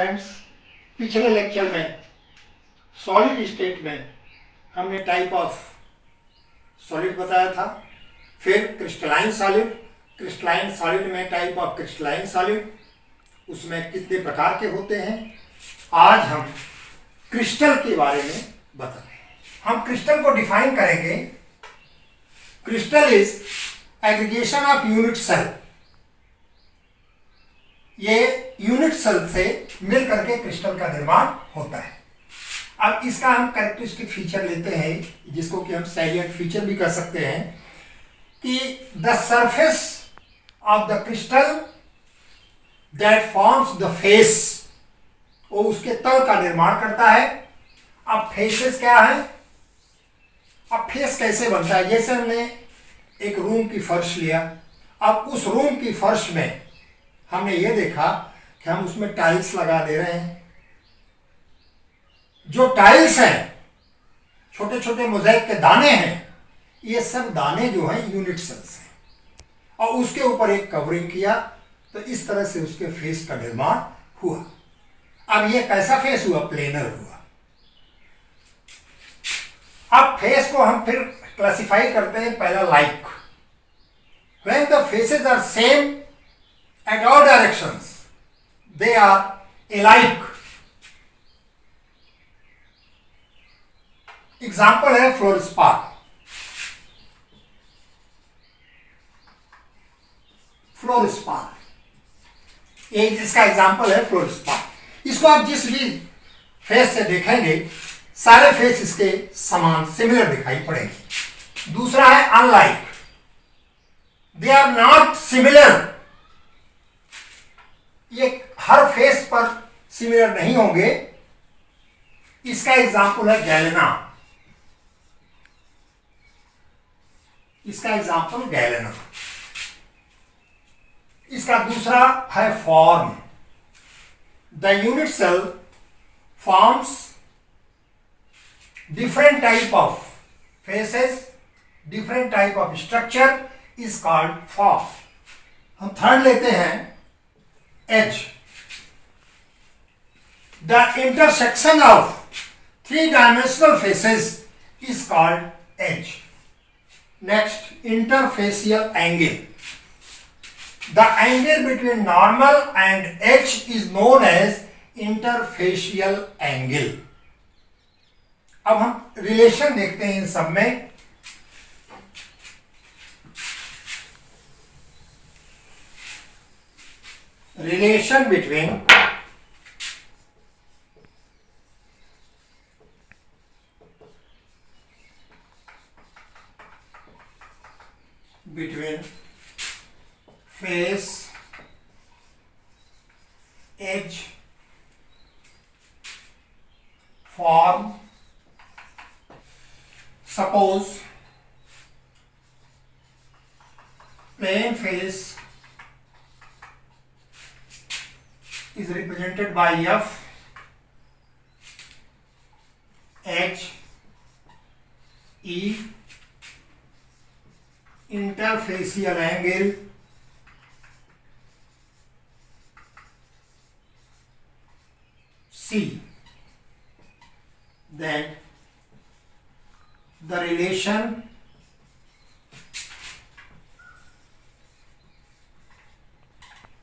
Friends, पिछले lecture में solid state में हमने टाइप ऑफ सॉलिड बताया था। फिर क्रिस्टलाइन सॉलिड में टाइप ऑफ क्रिस्टलाइन सॉलिड, उसमें कितने प्रकार के होते हैं। आज हम क्रिस्टल के बारे में बता रहे हैं। हम क्रिस्टल को डिफाइन करेंगे। Crystal is aggregation of unit cell. ये यूनिट सेल से मिल करके क्रिस्टल का निर्माण होता है। अब इसका हम कैरेक्टरिस्टिक फीचर लेते हैं, जिसको कि हम सैलिएंट फीचर भी कह सकते हैं, कि the surface of the crystal that forms the face, वो उसके तल का निर्माण करता है। अब फेसेस क्या है? अब फेस कैसे बनता है? जैसे हमने एक रूम की फर्श लिया, अब उस रूम की फर्श में हमने ये देखा कि हम उसमें टाइल्स लगा दे रहे हैं। जो टाइल्स हैं, छोटे छोटे मोज़ेक के दाने हैं, ये सब दाने जो हैं यूनिट सेल्स हैं, और उसके ऊपर एक कवरिंग किया, तो इस तरह से उसके फेस का निर्माण हुआ। अब ये कैसा फेस हुआ? प्लेनर हुआ। अब फेस को हम फिर क्लासिफाई करते हैं पहला like. When the faces are same at all directions, they are alike. Example है फ्लोरस्पार। ये जिसका एग्जाम्पल है फ्लोरस्पार। इसको आप जिस भी फेस से देखेंगे, सारे फेस इसके समान सिमिलर दिखाई पड़ेंगे। दूसरा है unlike. They are not similar. ये हर फेस पर सिमिलर नहीं होंगे। इसका एग्जाम्पल है गैलेना। इसका दूसरा है form. The unit cell forms different type of faces, different type of structure is called form. हम थर्ड लेते हैं edge. The intersection of three-dimensional faces is called edge. Next, interfacial angle. The angle between normal and edge is known as interfacial angle. अब हम relation देखते हैं इन सब में। Relation between face, edge, form. Suppose plain face is represented by F, H, E, interfacial angle, C. Then the relation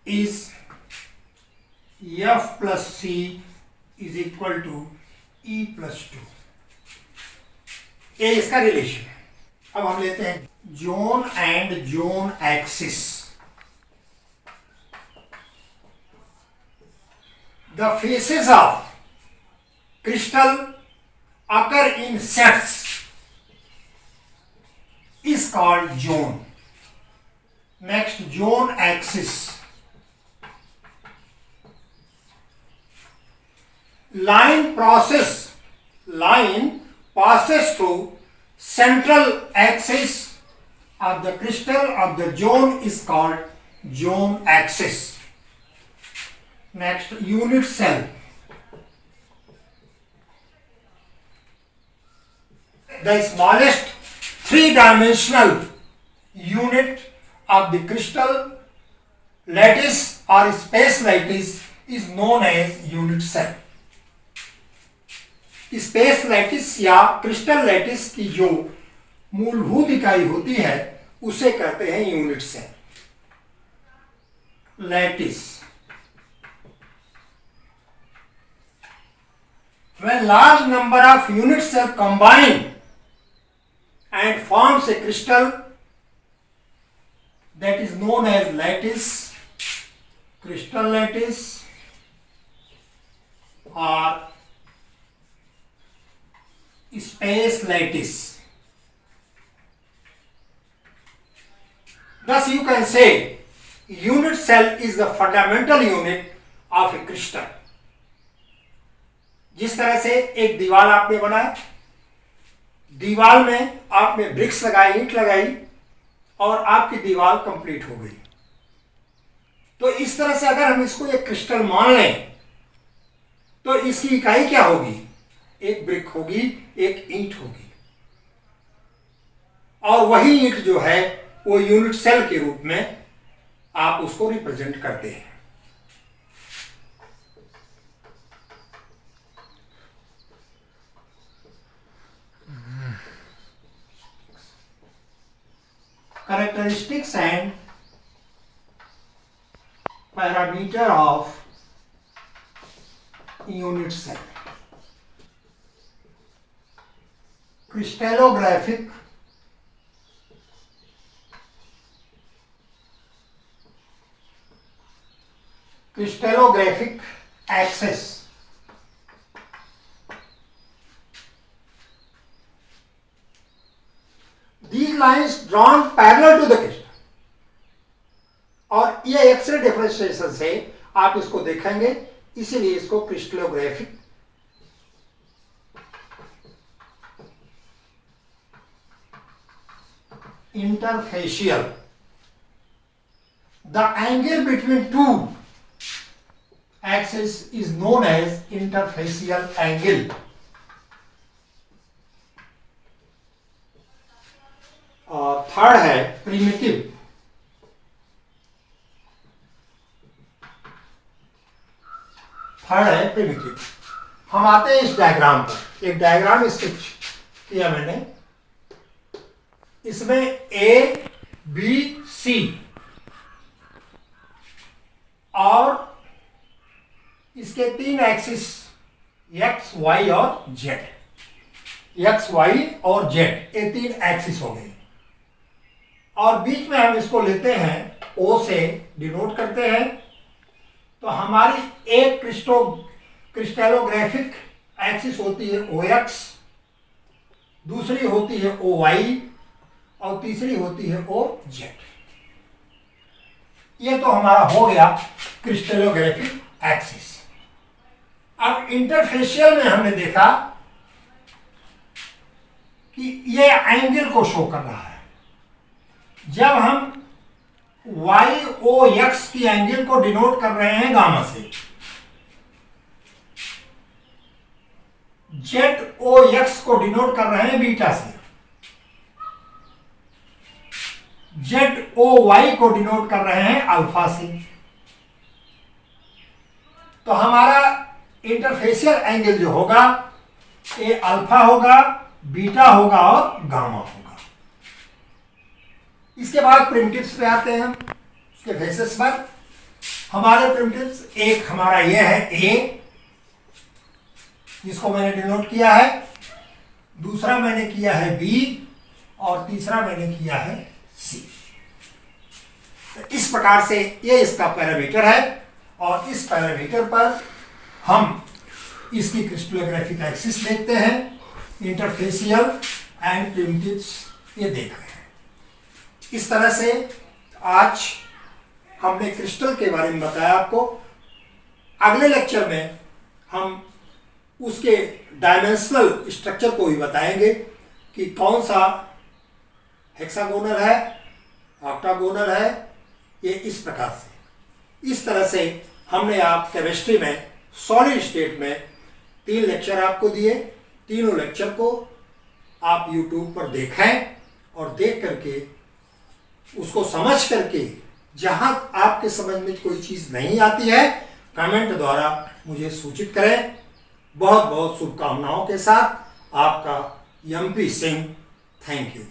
is F plus C is equal to E plus 2। ये इसका relation है। अब हम लेते हैं zone and zone axis. The faces of crystal occur in sets is called zone. Next, zone axis. Line passes through central axis of the crystal of the zone is called zone axis. Next, unit cell. The smallest three-dimensional unit of the crystal lattice or space lattice is known as unit cell. Space lattice या crystal lattice की जो मूलभूत इकाई होती है उसे कहते हैं unit cell. Lattice. When large number of unit cells combine and forms a crystal that is known as lattice, crystal lattice or space lattice. Thus you can say unit cell is the fundamental unit of a crystal. जिस तरह से एक दीवार आपने बनाया, दीवार में आपने ब्रिक्स लगाई, ईंट लगाई और आपकी दीवार कंप्लीट हो गई। तो इस तरह से अगर हम इसको एक क्रिस्टल मान लें तो इसकी इकाई क्या होगी? एक ब्रिक होगी, एक ईंट होगी, और वही ईंट जो है वो यूनिट सेल के रूप में आप उसको रिप्रेजेंट करते हैं। Characteristics and parameter of unit cell. Crystallographic axis. These lines drawn parallel to the crystal. और ये एक्सरे डिफरेंशिएशन से आप इसको देखेंगे, इसीलिए इसको crystallographic interfacial. The angle between two axis is known as interfacial angle. और थर्ड है प्रिमिटिव। थर्ड है प्रिमिटिव। हम आते हैं इस डायग्राम पर। एक डायग्राम स्केच किया मैंने, इसमें ए बी सी और इसके तीन एक्सिस एक्स वाई और जेड। एक्स वाई और जेड ये तीन एक्सिस हो गई, और बीच में हम इसको लेते हैं, ओ से डिनोट करते हैं। तो हमारी एक क्रिस्टलोग्राफिक एक्सिस होती है ओ एक्स, दूसरी होती है ओ वाई और तीसरी होती है ओ जेड। ये तो हमारा हो गया क्रिस्टलोग्राफिक एक्सिस। अब इंटरफेशियल में हमने देखा कि ये एंगल को शो कर रहा है। जब हम वाई ओ एक्स की एंगल को डिनोट कर रहे हैं गामा से, जेड ओ एक्स को डिनोट कर रहे हैं बीटा से, जेड ओ वाई को डिनोट कर रहे हैं अल्फा से, तो हमारा इंटरफेशियल एंगल जो होगा ये अल्फा होगा, बीटा होगा और गामा होगा। इसके बाद प्रिमिटिव्स पे आते हैं हम, उसके बेसिस पर। हमारे प्रिमिटिव्स एक हमारा ये है ए, जिसको मैंने डिनोट किया है, दूसरा मैंने किया है बी और तीसरा मैंने किया है सी। तो इस प्रकार से ये इसका पैरामीटर है, और इस पैरामीटर पर हम इसकी क्रिस्टलोग्राफिक एक्सिस देखते हैं, इंटरफेशियल एंड प्रिमिटिव्स ये देख रहे हैं। इस तरह से आज हमने क्रिस्टल के बारे में बताया आपको। अगले लेक्चर में हम उसके डायमेंशनल स्ट्रक्चर को भी बताएंगे कि कौन सा हेक्सागोनल है, ऑक्टागोनल है, ये इस प्रकार से। इस तरह से हमने आप केमिस्ट्री में सॉलिड स्टेट में 3 लेक्चर आपको दिए। तीनों लेक्चर को आप YouTube पर देखें और देख करके उसको समझ करके, जहां आपके समझ में कोई चीज नहीं आती है कमेंट द्वारा मुझे सूचित करें। बहुत बहुत शुभकामनाओं के साथ आपका MP सिंह। Thank you.